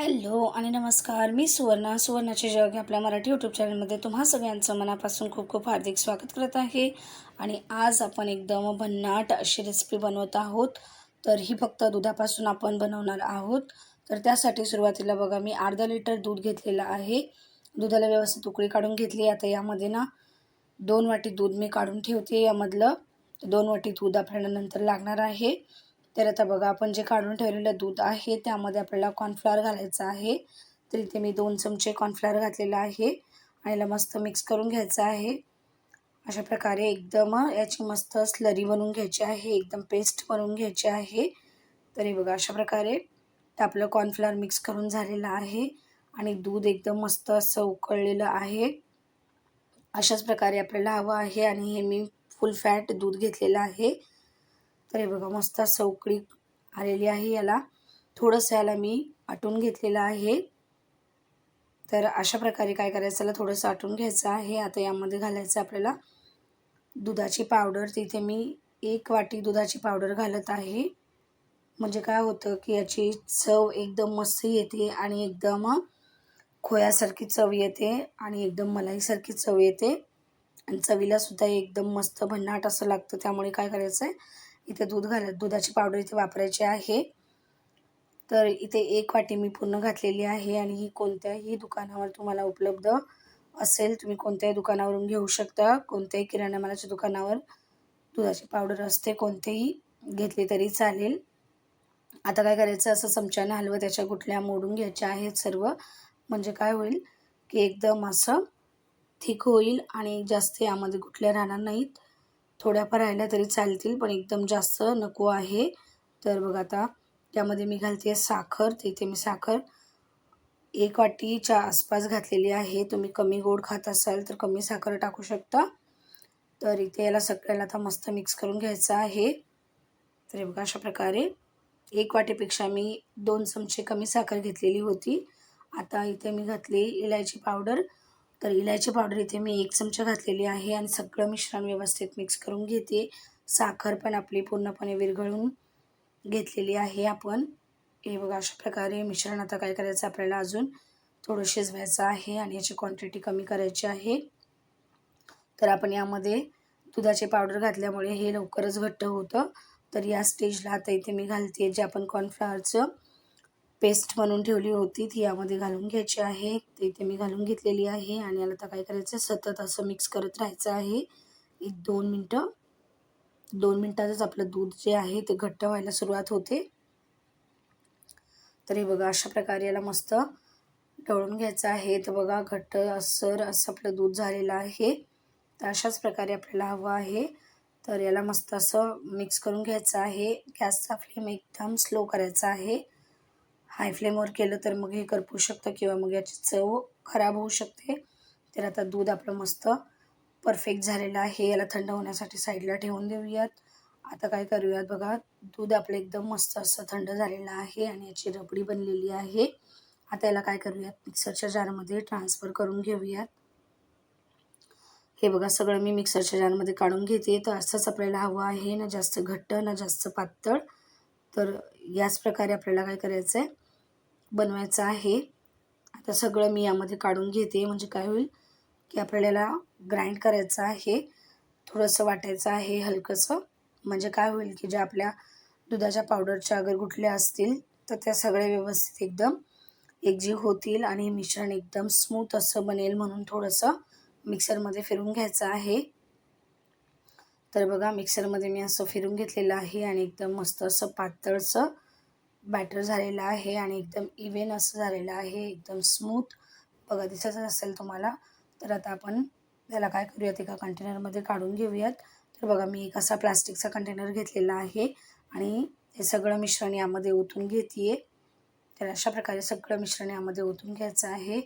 Hello आणि नमस्कार. मी सुवर्णाचे जग या आपल्या मराठी यूट्यूब चॅनलमध्ये तुम्हा सगळ्यांचं मनापासून खूप खूप हार्दिक स्वागत करत आहे. आणि आज आपण एकदम भन्नाट अशी रेसिपी बनवत आहोत. तर ही फक्त दुधापासून आपण बनवणार आहोत. तर त्यासाठी सुरुवातीला बघा, मी अर्धा लिटर दूध घेतलेलं आहे. दुधाला व्यवस्थित उकळी काढून घेतली. आता यामध्ये ना 2 वाटी दूध मी काढून ठेवते. यामधलं 2 वाटी दूध आपल्याला नंतर लागणार आहे. तर आता बघा, आपण जे काढून ठेवलेलं दूध आहे त्यामध्ये आपल्याला कॉर्नफ्लॉवर घालायचं आहे. तर इथे मी 2 चमचे कॉर्नफ्लॉवर घातलेलं आहे आणि याला मस्त मिक्स करून घ्यायचं आहे. अशा प्रकारे एकदम याची मस्त स्लरी बनवून घ्यायची आहे, एकदम पेस्ट बनवून घ्यायची आहे. तर हे बघा, अशा प्रकारे आपलं कॉर्नफ्लॉवर मिक्स करून झालेलं आहे आणि दूध एकदम मस्त असं उकळलेलं आहे. अशाच प्रकारे आपल्याला हवं आहे आणि हे मी फुल फॅट दूध घेतलेलं आहे. तर हे बघा, मस्त असं उकळी आलेली आहे. याला थोडंसं मी आटून घेतलेलं आहे. तर अशा प्रकारे काय करायचं, याला थोडंसं आटून घ्यायचं आहे. आता यामध्ये घालायचं आपल्याला दुधाची पावडर. तिथे मी 1 वाटी दुधाची पावडर घालत आहे. म्हणजे काय होतं की याची चव एकदम मस्त येते आणि एकदम खोयासारखी चव येते आणि एकदम मलाईसारखी चव येते आणि चवीलासुद्धा एकदम मस्त भन्नाट असं लागतं. त्यामुळे काय करायचं आहे, इथे दुधाची पावडर इथे वापरायची आहे. तर इथे 1 वाटी मी पूर्ण घातलेली आहे आणि ही कोणत्याही दुकानावर तुम्हाला उपलब्ध असेल. तुम्ही कोणत्याही दुकानावरून घेऊ शकता. कोणत्याही किराणा मालाच्या दुकानावर दुधाची पावडर असते, कोणतेही घेतली तरी चालेल. आता काय करायचं, असं चमच्याने हलवत त्याच्या गुठल्या मोडून घ्यायच्या आहेत सर्व. म्हणजे काय होईल की एकदम असं थिक होईल आणि जास्त यामध्ये गुठल्या राहणार नाहीत. थोड्याफार राहिल्या तरी चालतील, पण एकदम जास्त नको आहे. तर बघा, आता त्यामध्ये मी घालते साखर. तर इथे मी साखर 1 वाटीच्या आसपास घातलेली आहे. तुम्ही कमी गोड खात असाल तर कमी साखर टाकू शकता. तर इथे याला सगळ्याला आता मस्त मिक्स करून घ्यायचं आहे. तर हे बघा, अशा प्रकारे 1 वाटीपेक्षा मी 2 चमचे कमी साखर घेतलेली होती. आता इथे मी घातली इलायची पावडर. तर इलायची पावडर इथे मी 1 चमचा घातलेली आहे आणि सगळं मिश्रण व्यवस्थित मिक्स करून घेते. साखर पण आपली पूर्णपणे विरघळून घेतलेली आहे आपण. हे बघा, अशा प्रकारे मिश्रण आता काय करायचं, आपल्याला अजून थोडं शिजवायचं आहे आणि याची क्वांटिटी कमी करायची आहे. तर आपण यामध्ये दुधाची पावडर घातल्यामुळे हे लवकरच घट्ट होतं. तर या स्टेजला आता इथे मी घालते जे आपण कॉर्नफ्लॉवरचं पेस्ट बनवून ठेवली होती, ती यामध्ये घालून घ्यायची आहे. ते इथे मी घालून घेतलेली आहे आणि याला आता काय करायचं, सतत असं मिक्स करत राहायचं आहे. 1-2 मिनटं. 2 मिनटातच आपलं दूध जे आहे ते घट्ट व्हायला सुरुवात होते. तर हे बघा, अशा प्रकारे याला मस्त ढवळून घ्यायचं आहे. तर बघा, घट्ट असं आपलं दूध झालेलं आहे. तर अशाच प्रकारे आपल्याला हवं आहे. तर याला मस्त असं मिक्स करून घ्यायचं आहे. गॅसचा फ्लेम एकदम स्लो करायचा आहे. हाय फ्लेमवर केलं तर मग हे करपू शकतं किंवा मग याची चव खराब होऊ शकते. तर आता दूध आपलं मस्त परफेक्ट झालेलं आहे. याला थंड होण्यासाठी साईडला ठेवून देऊयात. आता काय करूयात बघा, दूध आपलं एकदम मस्त असं थंड झालेलं आहे आणि याची रबडी बनलेली आहे. आता याला काय करूयात, मिक्सरच्या जारमध्ये ट्रान्सफर करून घेऊयात. हे बघा, सगळं मी मिक्सरच्या जारमध्ये काढून घेते. तर असंच आपल्याला हवं आहे, ना जास्त घट्ट ना जास्त पातळ. तर याच प्रकारे आपल्याला काय करायचं आहे, बनवायचं आहे. आता सगळं मी यामध्ये काढून घेते. म्हणजे काय होईल की आपल्याला ग्राइंड करायचं आहे, थोडंसं वाटायचं आहे हलकंसं. म्हणजे काय होईल की ज्या आपल्या दुधाच्या पावडरच्या अगर गुठल्या असतील तर त्या सगळ्या व्यवस्थित एकदम एकजीव होतील आणि मिश्रण एकदम स्मूथ असं बनेल. म्हणून थोडंसं मिक्सरमध्ये फिरून घ्यायचं आहे. तर बघा, मिक्सरमध्ये मी असं फिरून घेतलेलं आहे आणि एकदम मस्त असं पातळसं बॅटर झालेलं आहे आणि एकदम इव्हन असं झालेलं आहे, एकदम स्मूथ. बघा, दिसतच असेल तुम्हाला. तर आता आपण त्याला काय करूयात, एका कंटेनरमध्ये काढून घेऊयात. तर बघा, मी एक असा प्लास्टिकचा कंटेनर घेतलेला आहे आणि हे सगळं मिश्रण यामध्ये ओतून घेते. तर अशा प्रकारे सगळं मिश्रण यामध्ये ओतून घ्यायचं आहे.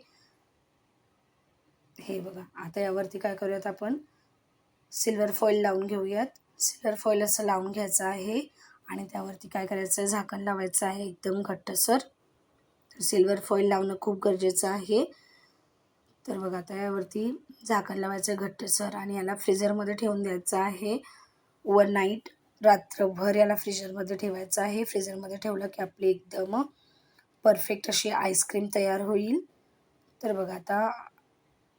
हे बघा, आता यावरती काय करूयात, आपण सिल्वर फॉईल लावून घेऊयात. सिल्वर फॉईल असं लावून घ्यायचं आहे आणि त्यावरती काय करायचं आहे, झाकण लावायचं आहे एकदम घट्टसर. तर सिल्वर फॉईल लावणं खूप गरजेचं आहे. तर बघा, आता यावरती झाकण लावायचं घट्टसर आणि याला फ्रीझरमध्ये ठेवून द्यायचं आहे ओव्हरनाईट. रात्रभर याला फ्रीझरमध्ये ठेवायचं आहे. फ्रीझरमध्ये ठेवलं की आपली एकदम परफेक्ट अशी आईस्क्रीम तयार होईल. तर बघा आता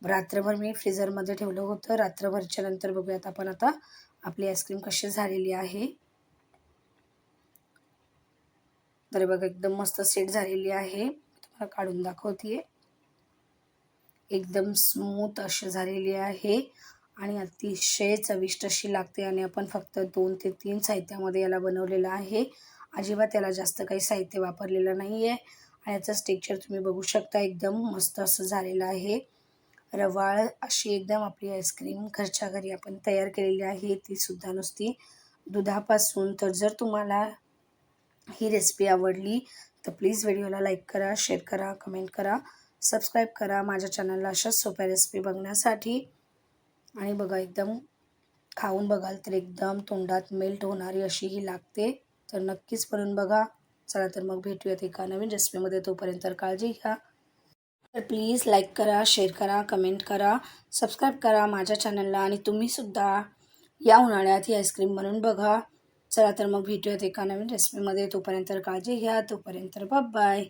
रात्रभर मी फ्रीझरमध्ये ठेवलं होतं. रात्रभरच्या नंतर बघूयात आपण आता आपली आईस्क्रीम कशी झालेली आहे. तर बघा एकदम मस्त सेट झालेली आहे. तुम्हाला काढून दाखवते. एकदम स्मूथ अशी झालेली आहे आणि अतिशय चविष्ट अशी लागते आणि आपण फक्त 2 ते 3 साहित्यामध्ये याला बनवलेलं आहे. अजिबात याला जास्त काही साहित्य वापरलेलं नाही आहे आणि याचं टेक्स्चर तुम्ही बघू शकता. एकदम मस्त असं झालेलं आहे. रवाळ अशी एकदम आपली आईस्क्रीम घरच्या घरी आपण तयार केलेली आहे, ती सुद्धा नुसती दुधापासून. तर जर तुम्हाला ही रेसिपी आवडली तर प्लीज व्हिडिओला लाईक करा, शेअर करा, कमेंट करा, सबस्क्राईब करा माझ्या चॅनलला अशाच सोप्या रेसिपी बघण्यासाठी. आणि बघा एकदम खाऊन बघाल तर एकदम तोंडात मेल्ट होणारी अशी ही लागते. तर नक्कीच बनवून बघा. चला तर मग भेटूयात एका नवीन रेसिपीमध्ये. तोपर्यंत काळजी घ्या. तर प्लीज लाईक करा, शेअर करा, कमेंट करा, सबस्क्राईब करा माझ्या चॅनलला आणि तुम्हीसुद्धा या उन्हाळ्यात ही आईस्क्रीम बनवून बघा. चला तर मग भेटूयात एका नवीन रेसिपीमध्ये. तोपर्यंत काळजी घ्या. तोपर्यंत बाय बाय.